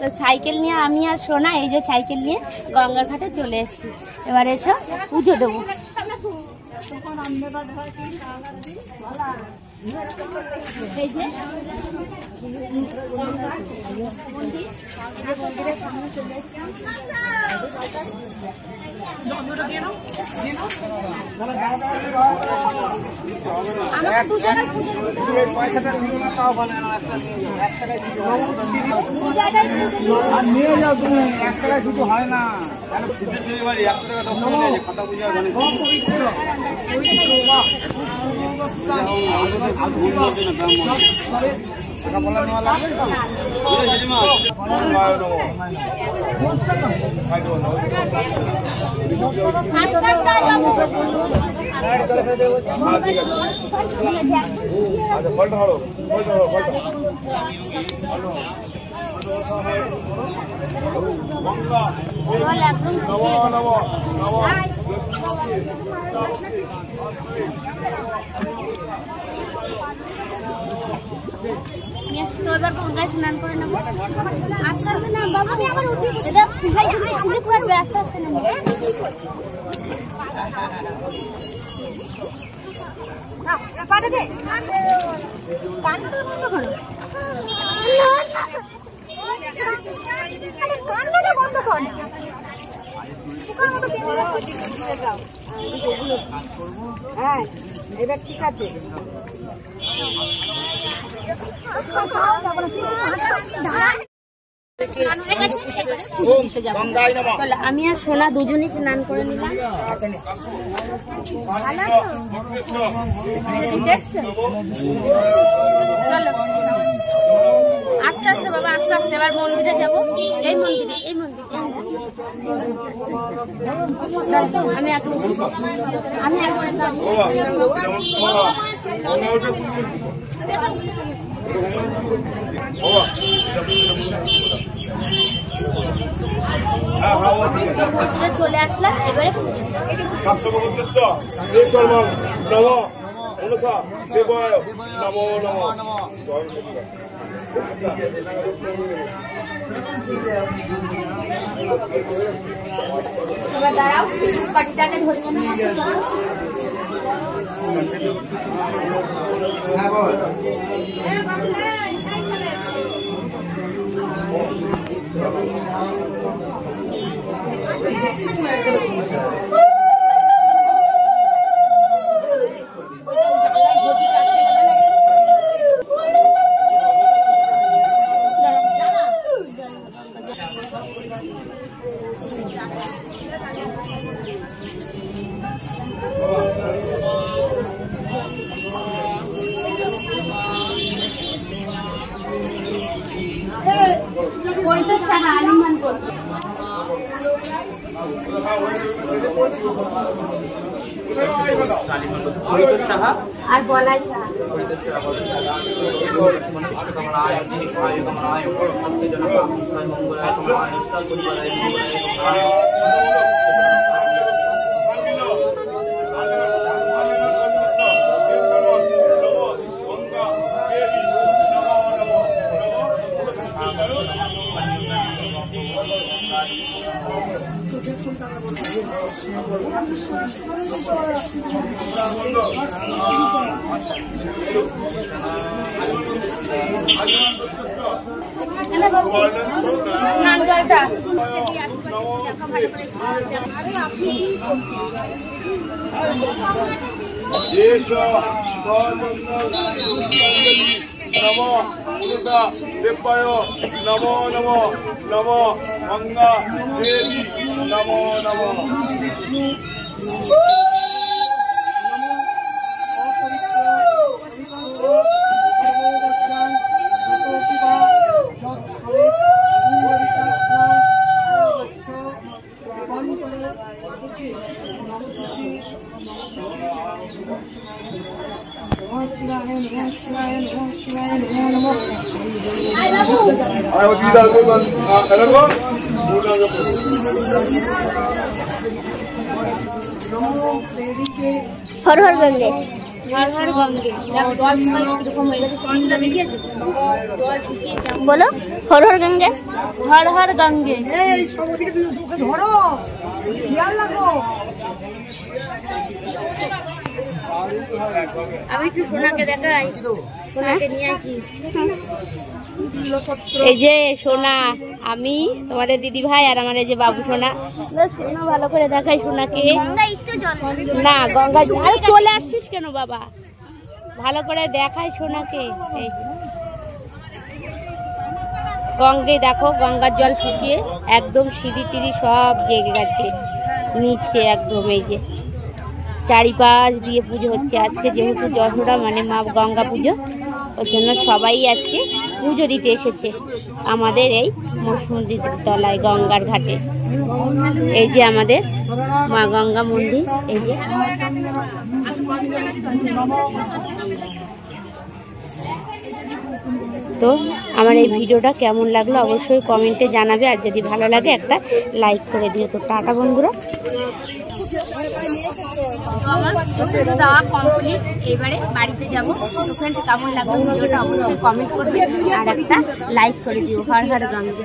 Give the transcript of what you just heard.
তো সাইকেল নিয়ে আমি আর সোনা এই যে সাইকেল নিয়ে গঙ্গার ঘাটে চলে এসেছি। এবার এসো পুজো দেবো। এই যে মন্দিরের সামনে চলে এসেছি। শুধু হয় না তো এবার গঙ্গায় স্নান করে নেবো। আস্তে আস্তে না বাবা, আস্তে আস্তে নেবো। হ্যাঁ এবার ঠিক আছে। আমি আর সোনা দুজনই স্নান করে নিলাম। চলো আস্তে আস্তে বাবা, আস্তে আস্তে। এবার মন্দিরে যাবো। এই মন্দিরে, এই মন্দিরে, আমি একবারে চলে আসলাম। এবারে এবার দাঁড়াও, পাটিটাকে ধরিয়ে নেব। আর বলাই সাহা। नमो नमो नमो गंगा देवी नमो नमो। हर हर गंगे, हर हर गंगे। बोलो হর হর গঙ্গে, হর হর গঙ্গে। এই সমুদ্রে ধরো, খেয়াল রাখো। আমি একটু সোনাকে দেখাই, সোনাকে নিয়ে আসি। এই যে সোনা, আমি তোমাদের দিদি ভাই আর আমার এই যে বাবু সোনা। সোনা ভালো করে দেখাই সোনাকে। না গঙ্গা চলে আসছিস কেন বাবা, ভালো করে দেখাই সোনাকে। এই যে গঙ্গে দেখো, গঙ্গার জল শুকিয়ে একদম সিঁড়ি টিড়ি সব জেগে গেছে নিচে একদম। এই যে চারিপাশ দিয়ে পুজো হচ্ছে আজকে, যেহেতু যশোরা মানে মা গঙ্গা পুজো, ওর জন্য সবাই আজকে পুজো দিতে এসেছে আমাদের এই মসজিদের তলায় গঙ্গার ঘাটে। এই যে আমাদের মা গঙ্গা মন্দির। এই যে তো আমার এই ভিডিওটা কেমন লাগলো অবশ্যই কমেন্টে জানাবে, আর যদি ভালো লাগে একটা লাইক করে দিও। তো টাটা বন্ধুরা, যাওয়া কমপ্লিট, এবারে বাড়িতে যাবো। তো ফ্রেন্ডস কেমন লাগলো ভিডিওটা অবশ্যই কমেন্ট করবে আর একটা লাইক করে দিও। হর হর গঙ্গে।